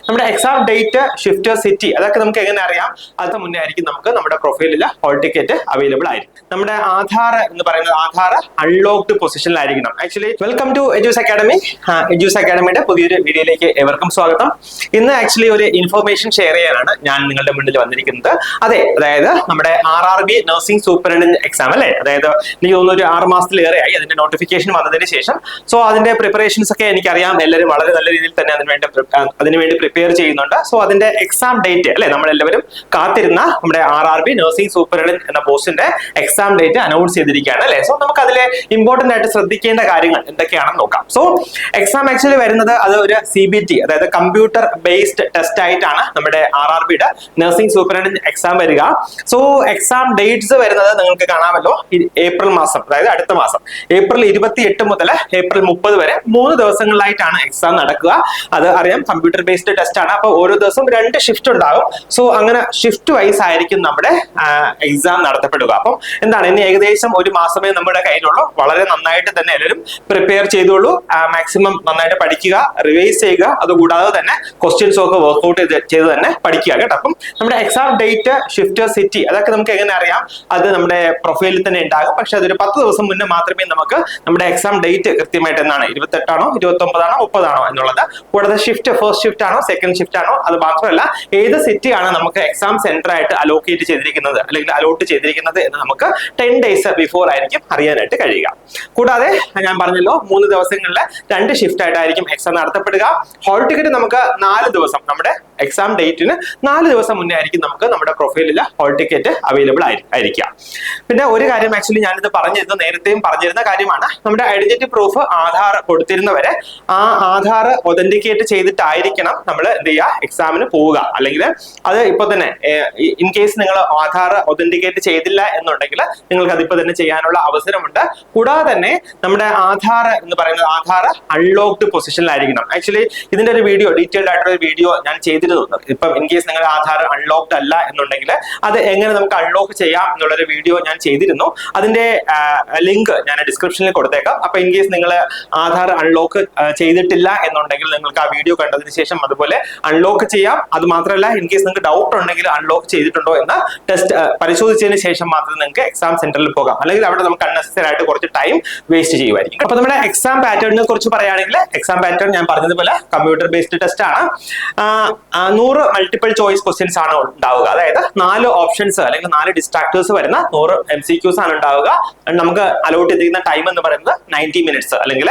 നമ്മുടെ exam date, shift, city അതൊക്കെ നമുക്ക് എങ്ങനെ അറിയാം? അത് മുന്നേ ആയിരിക്കും നമുക്ക് നമ്മുടെ പ്രൊഫൈലിൽ ഹോൾ ടിക്കറ്റ് അവൈലബിൾ ആയിരിക്കും. നമ്മുടെ ആധാർ എന്ന് പറയുന്നത് ആധാർ അൺലോക്ഡ് പൊസിഷനിലായിരിക്കണം. Actually welcome to Ejus academy. Ejus അക്കാഡമിയുടെ പുതിയൊരു വീഡിയോയിലേക്ക് ഏവർക്കും സ്വാഗതം. ഇന്ന് ആക്ച്വലി ഒരു ഇൻഫർമേഷൻ ഷെയർ ചെയ്യാനാണ് ഞാൻ നിങ്ങളുടെ മുന്നിൽ വന്നിരിക്കുന്നത്. അതായത് നമ്മുടെ RRB നഴ്സിംഗ് സൂപ്പറിണ്ടന്റ് എക്സാം അല്ലേ, അതായത് എനിക്ക് തോന്നുന്നു ഒരു 6 മാസത്തിലേറെയായി അതിന്റെ നോട്ടിഫിക്കേഷൻ വന്നതിന് ശേഷം. സോ അതിന്റെ പ്രിപ്പറേഷൻസ് ഒക്കെ എനിക്കറിയാം, എല്ലാവരും വളരെ നല്ല രീതിയിൽ തന്നെ അതിനുവേണ്ടി പ്രിപ്പയർ ചെയ്യുന്നുണ്ട്. സോ അതിന്റെ എക്സാം ഡേറ്റ് അല്ലെ, നമ്മളെല്ലാവരും കാത്തിരുന്ന നമ്മുടെ RRB നഴ്സിംഗ് സൂപ്പറിണ്ടന്റ് എന്ന പോസ്റ്റിന്റെ എക്സാം ഡേറ്റ് അനൗൺസ് ചെയ്തിരിക്കുകയാണ് അല്ലെ. സോ നമുക്ക് അതിലെ ഇമ്പോർട്ടന്റ് ആയിട്ട് ശ്രദ്ധിക്കേണ്ട കാര്യങ്ങൾ എന്തൊക്കെയാണെന്ന് നോക്കാം. സോ എക്സാം ആക്ച്വലി വരുന്നത് അത് ഒരു CBT, അതായത് കമ്പ്യൂട്ടർ ബേസ്ഡ് ടെസ്റ്റ് ആയിട്ടാണ് നമ്മുടെ RRBയുടെ നഴ്സിംഗ് സൂപ്പറിണ്ടന്റ് എക്സാം വരിക. സോ എക്സാം ഡേറ്റ്സ് വരുന്നത് നിങ്ങൾക്ക് കാണാമല്ലോ, ഏപ്രിൽ മാസം, അതായത് അടുത്ത മാസം ഏപ്രിൽ 28 മുതൽ ഏപ്രിൽ 30 വരെ 3 ദിവസങ്ങളിലായിട്ടാണ് എക്സാം നടക്കുക. അത് അറിയാം, കമ്പ്യൂട്ടർ ബേസ്ഡ് ടെസ്റ്റ് ആണ്. അപ്പൊ ഓരോ ദിവസവും 2 ഷിഫ്റ്റ് ഉണ്ടാകും. സോ അങ്ങനെ ഷിഫ്റ്റ് വൈസ് ആയിരിക്കും നമ്മുടെ എക്സാം നടത്തപ്പെടുക. അപ്പം എന്താണ്, ഇനി ഏകദേശം ഒരു മാസമേ നമ്മുടെ കയ്യിലുള്ളൂ. വളരെ നന്നായിട്ട് തന്നെ എല്ലാവരും പ്രിപ്പയർ ചെയ്തോളൂ. മാക്സിമം നന്നായിട്ട് പഠിക്കുക, റിവൈസ് ചെയ്യുക. അതുകൂടാതെ തന്നെ ക്വസ്റ്റ്യൻസ് ഒക്കെ വർക്ക്ഔട്ട് ചെയ്ത് തന്നെ പഠിക്കുക കേട്ടോ. അപ്പം നമ്മുടെ എക്സാം ഡേറ്റ്, ഷിഫ്റ്റ്, സിറ്റി അതൊക്കെ നമുക്ക് എങ്ങനെ അറിയാം? അത് നമ്മുടെ പ്രൊഫൈലിൽ തന്നെ ഉണ്ടാകും. പക്ഷെ അതൊരു 10 ദിവസം മുന്നേ മാത്രമേ നമുക്ക് നമ്മുടെ എക്സാം ഡേറ്റ് കൃത്യമായിട്ട് എന്നാണ്, 28 ആണോ 29 ആണോ 30 ആണോ എന്നുള്ളത്, കൂടാതെ ഷിഫ്റ്റ് ഫസ്റ്റ് ഷിഫ്റ്റ് ആണോ സെക്കൻഡ് ഷിഫ്റ്റ് ആണോ, അത് മാത്രമല്ല ഏത് സിറ്റി ആണ് നമുക്ക് എക്സാം സെന്റർ ആയിട്ട് അലോക്കേറ്റ് ചെയ്തിരിക്കുന്നത് അല്ലെങ്കിൽ അലോട്ട് ചെയ്തിരിക്കുന്നത് എന്ന് നമുക്ക് 10 days ബിഫോർ ആയിരിക്കും അറിയാനായിട്ട് കഴിയുക. കൂടാതെ ഞാൻ പറഞ്ഞല്ലോ, 3 ദിവസങ്ങളിൽ 2 ഷിഫ്റ്റ് ആയിട്ടായിരിക്കും എക്സാം നടത്തപ്പെടുക. ഹോൾ ടിക്കറ്റ് നമുക്ക് 4 ദിവസം, നമ്മുടെ എക്സാം ഡേറ്റിന് 4 ദിവസം മുന്നേ ആയിരിക്കും നമുക്ക് നമ്മുടെ പ്രൊഫൈലിൽ ഹോൾ ടിക്കറ്റ് അവൈലബിൾ ആയിരിക്കാം. പിന്നെ ഒരു കാര്യം, ആക്ച്വലി ഞാനിത് നേരത്തെയും പറഞ്ഞിരുന്ന കാര്യമാണ്, നമ്മുടെ ഐഡന്റിറ്റി പ്രൂഫ് ആധാർ കൊടുത്തിരുന്നവരെ ആ ആധാർ ഒതന്റിക്കേറ്റ് ചെയ്തിട്ടായിരിക്കണം നമ്മൾ എന്ത് ചെയ്യുക, എക്സാമിന് പോവുക. അല്ലെങ്കിൽ അത് ഇപ്പൊ തന്നെ ഇൻ കേസ് നിങ്ങൾ ആധാർ ഒതന്റിക്കേറ്റ് ചെയ്തില്ല എന്നുണ്ടെങ്കിൽ നിങ്ങൾക്ക് അതിപ്പോ തന്നെ ചെയ്യാനുള്ള അവസരമുണ്ട്. കൂടാതെ തന്നെ നമ്മുടെ ആധാർ എന്ന് പറയുന്നത് ആധാർ അൺലോക്ഡ് പൊസിഷനിലായിരിക്കണം. ആക്ച്വലി ഇതിന്റെ ഒരു വീഡിയോ, ഡീറ്റെയിൽഡ് ആയിട്ടുള്ള ഒരു വീഡിയോ ഞാൻ ചെയ്തിരുന്നു. ഇപ്പം ഇൻ കേസ് നിങ്ങൾ ആധാർ അൺലോക്ഡ് അല്ല എന്നുണ്ടെങ്കിൽ അത് എങ്ങനെ നമുക്ക് അൺലോക്ക് ചെയ്യാം എന്നുള്ളൊരു വീഡിയോ ഞാൻ ചെയ്തിരുന്നു. അതിന്റെ ലിങ്ക് ഞാൻ ഡിസ്ക്രിപ്ഷനിൽ കൊടുത്തേക്കാം. അപ്പൊ ഇൻ കേസ് നിങ്ങൾ ആധാർ അൺലോക്ക് ചെയ്തിട്ടില്ല എന്നുണ്ടെങ്കിൽ നിങ്ങൾക്ക് ആ വീഡിയോ കണ്ടതിന് ശേഷം അതുപോലെ അൺലോക്ക് ചെയ്യാം. അത് മാത്രമല്ല, ഇൻ കേസ് നിങ്ങൾക്ക് ഡൗട്ട് ഉണ്ടെങ്കിൽ അൺലോക്ക് ചെയ്തിട്ടുണ്ടോ എന്ന് ടെസ്റ്റ് പരിശോധിച്ചതിന് ശേഷം മാത്രം നിങ്ങൾക്ക് എക്സാം സെന്ററിൽ പോകാം. അല്ലെങ്കിൽ അവിടെ നമുക്ക് അൺനെസസറി ആയിട്ട് കുറച്ച് ടൈം വേസ്റ്റ് ചെയ്യുമായിരിക്കും. അപ്പൊ നമ്മുടെ എക്സാം പാറ്റേണിനെ കുറിച്ച് പറയുകയാണെങ്കിൽ, എക്സാം പാറ്റേൺ ഞാൻ പറഞ്ഞതുപോലെ കമ്പ്യൂട്ടർ ബേസ്ഡ് ടെസ്റ്റ് ആണ്. 100 മൾട്ടിപ്പിൾ ചോയ്സ് ക്വസ്റ്റ്യൻസ് ആണ് ഉണ്ടാവുക. അതായത് 4 ഓപ്ഷൻസ് അല്ലെങ്കിൽ 4 ഡിസ്ട്രാക്ടേഴ്സ് വരുന്ന 100 MCQs ആണ് ഉണ്ടാവുക. നമുക്ക് അലോട്ട് ചെയ്തിരിക്കുന്ന ടൈം എന്ന് പറയുന്നത് 90 മിനിറ്റ്സ് അല്ലെങ്കിൽ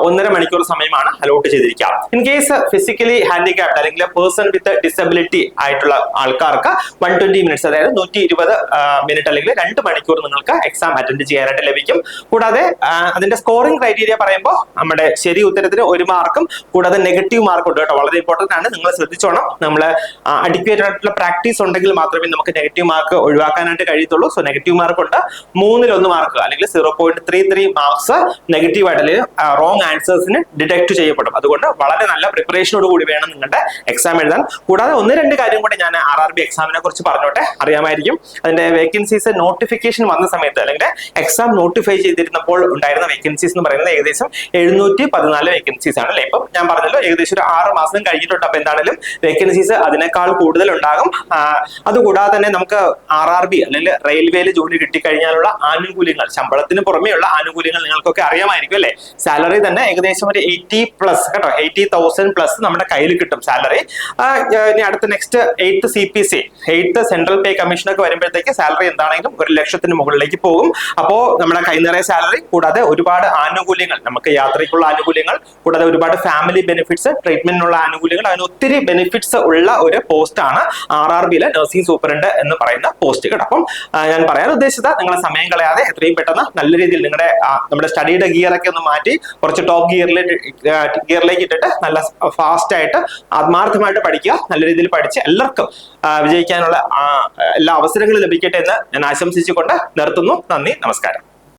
1.5 മണിക്കൂർ സമയമാണ് അലോട്ട് ചെയ്തിരിക്കുക. ഇൻ കേസ് ഫിസിക്കലി ഹാൻഡിക്യാപ്ഡ് അല്ലെങ്കിൽ പേഴ്സൺ വിത്ത് ഡിസബിലിറ്റി ആയിട്ടുള്ള ആൾക്കാർക്ക് 120 മിനിറ്റ്സ്, അതായത് 120 മിനിറ്റ് അല്ലെങ്കിൽ 2 മണിക്കൂർ നിങ്ങൾക്ക് എക്സാം അറ്റൻഡ് ചെയ്യാനായിട്ട് ലഭിക്കും. കൂടാതെ അതിന്റെ സ്കോറിംഗ് ക്രൈറ്റീരിയ പറയുമ്പോൾ നമ്മുടെ ശരി ഉത്തരത്തിന് 1 മാർക്കും കൂടാതെ നെഗറ്റീവ് മാർക്കും ഉണ്ട് കേട്ടോ. വളരെ ഇമ്പോർട്ടന്റ് ആണ്, നിങ്ങൾ ശ്രദ്ധിച്ചോണം. നമ്മൾ അഡിക്വേറ്റ് ആയിട്ടുള്ള പ്രാക്ടീസ് ഉണ്ടെങ്കിൽ മാത്രമേ നമുക്ക് നെഗറ്റീവ് മാർക്ക് ഒഴിവാക്കാനായിട്ട് കഴിയത്തുള്ളൂ. സോ നെഗറ്റീവ് മാർക്ക് ഉണ്ട്. 3-1 മാർക്ക് അല്ലെങ്കിൽ 0.33 മാർക്സ് നെഗറ്റീവ് ആയിട്ട് അല്ലെങ്കിൽ റോങ് ആൻസേഴ്സിന് ഡിറ്റക്ട് ചെയ്യപ്പെടും. അതുകൊണ്ട് വളരെ നല്ല പ്രിപ്പറേഷനോട് കൂടി വേണം നിങ്ങളുടെ എക്സാം എഴുതാൻ. കൂടാതെ 1-2 കാര്യം കൂടി ഞാൻ RRB എക്സാമിനെ കുറിച്ച് പറഞ്ഞോട്ടെ. അറിയാമായിരിക്കും, അതിന്റെ വേക്കൻസീസ് നോട്ടിഫിക്കേഷൻ വന്ന സമയത്ത് അല്ലെങ്കിൽ എക്സാം നോട്ടിഫൈ ചെയ്തിരുന്നപ്പോൾ ഉണ്ടായിരുന്ന വേക്കൻസീസ് എന്ന് പറയുന്നത് ഏകദേശം 714 വേക്കൻസീസ് ആണ് അല്ലെ. ഇപ്പം ഞാൻ പറഞ്ഞല്ലോ, ഏകദേശം ഒരു 6 മാസം കഴിഞ്ഞിട്ടുണ്ട്. അപ്പൊ എന്താണെങ്കിലും വേക്കൻസീസ് അതിനേക്കാൾ കൂടുതൽ ഉണ്ടാകും. അതുകൂടാതെ തന്നെ നമുക്ക് RRB അല്ലെങ്കിൽ റെയിൽവേയിൽ ജോലി കിട്ടിക്കഴിഞ്ഞാലുള്ള ആനുകൂല്യങ്ങൾ, ശമ്പളത്തിന് പുറമെയുള്ള ആനുകൂല്യങ്ങൾ നിങ്ങൾക്കൊക്കെ അറിയാമായിരിക്കും അല്ലെ. സാലറി തന്നെ ഏകദേശം ഒരു 80+ കേട്ടോ, 80,000+ നമ്മുടെ കയ്യിൽ കിട്ടും സാലറി. ഇനി അടുത്ത next 8th CPC, 8th central pay commission ഒക്കെ വരുമ്പോഴത്തേക്ക് സാലറി എന്താണെങ്കിലും 1,00,000-ന് മുകളിലേക്ക് പോകും. അപ്പോൾ നമ്മുടെ കൈ നിറയെ സാലറി, കൂടാതെ ഒരുപാട് ആനുകൂല്യങ്ങൾ, നമുക്ക് യാത്രയ്ക്കുള്ള ആനുകൂല്യങ്ങൾ, കൂടാതെ ഒരുപാട് ഫാമിലി ബെനിഫിറ്റ്സ്, ട്രീറ്റ്മെന്റിനുള്ള ആനുകൂല്യങ്ങൾ, അതിന് ഒത്തിരി ബെനിഫിറ്റ്സ് ഉള്ള ഒരു പോസ്റ്റ് ആണ് RRBയിലെ നഴ്സിംഗ് സൂപ്പറിണ്ട് എന്ന് പറയുന്ന പോസ്റ്റ് കേട്ടോ. അപ്പം ഞാൻ പറയാൻ ഉദ്ദേശിച്ചത്, നിങ്ങളെ സമയം കളയാതെ എത്രയും പെട്ടെന്ന് നല്ല രീതിയിൽ നമ്മുടെ സ്റ്റഡിയുടെ ഗിയർ ഒക്കെ ഒന്ന് മാറ്റി കുറച്ച് ടോപ്പ് ഗിയറിലേക്ക് ഇട്ടിട്ട് നല്ല ഫാസ്റ്റ് ആയിട്ട് ആത്മാർത്ഥമായിട്ട് പഠിക്കുക. നല്ല രീതിയിൽ പഠിച്ച് എല്ലാവർക്കും വിജയിക്കാനുള്ള എല്ലാ അവസരങ്ങളും ലഭിക്കട്ടെ എന്ന് ഞാൻ ആശംസിച്ചുകൊണ്ട് നിർത്തുന്നു. നന്ദി, നമസ്കാരം.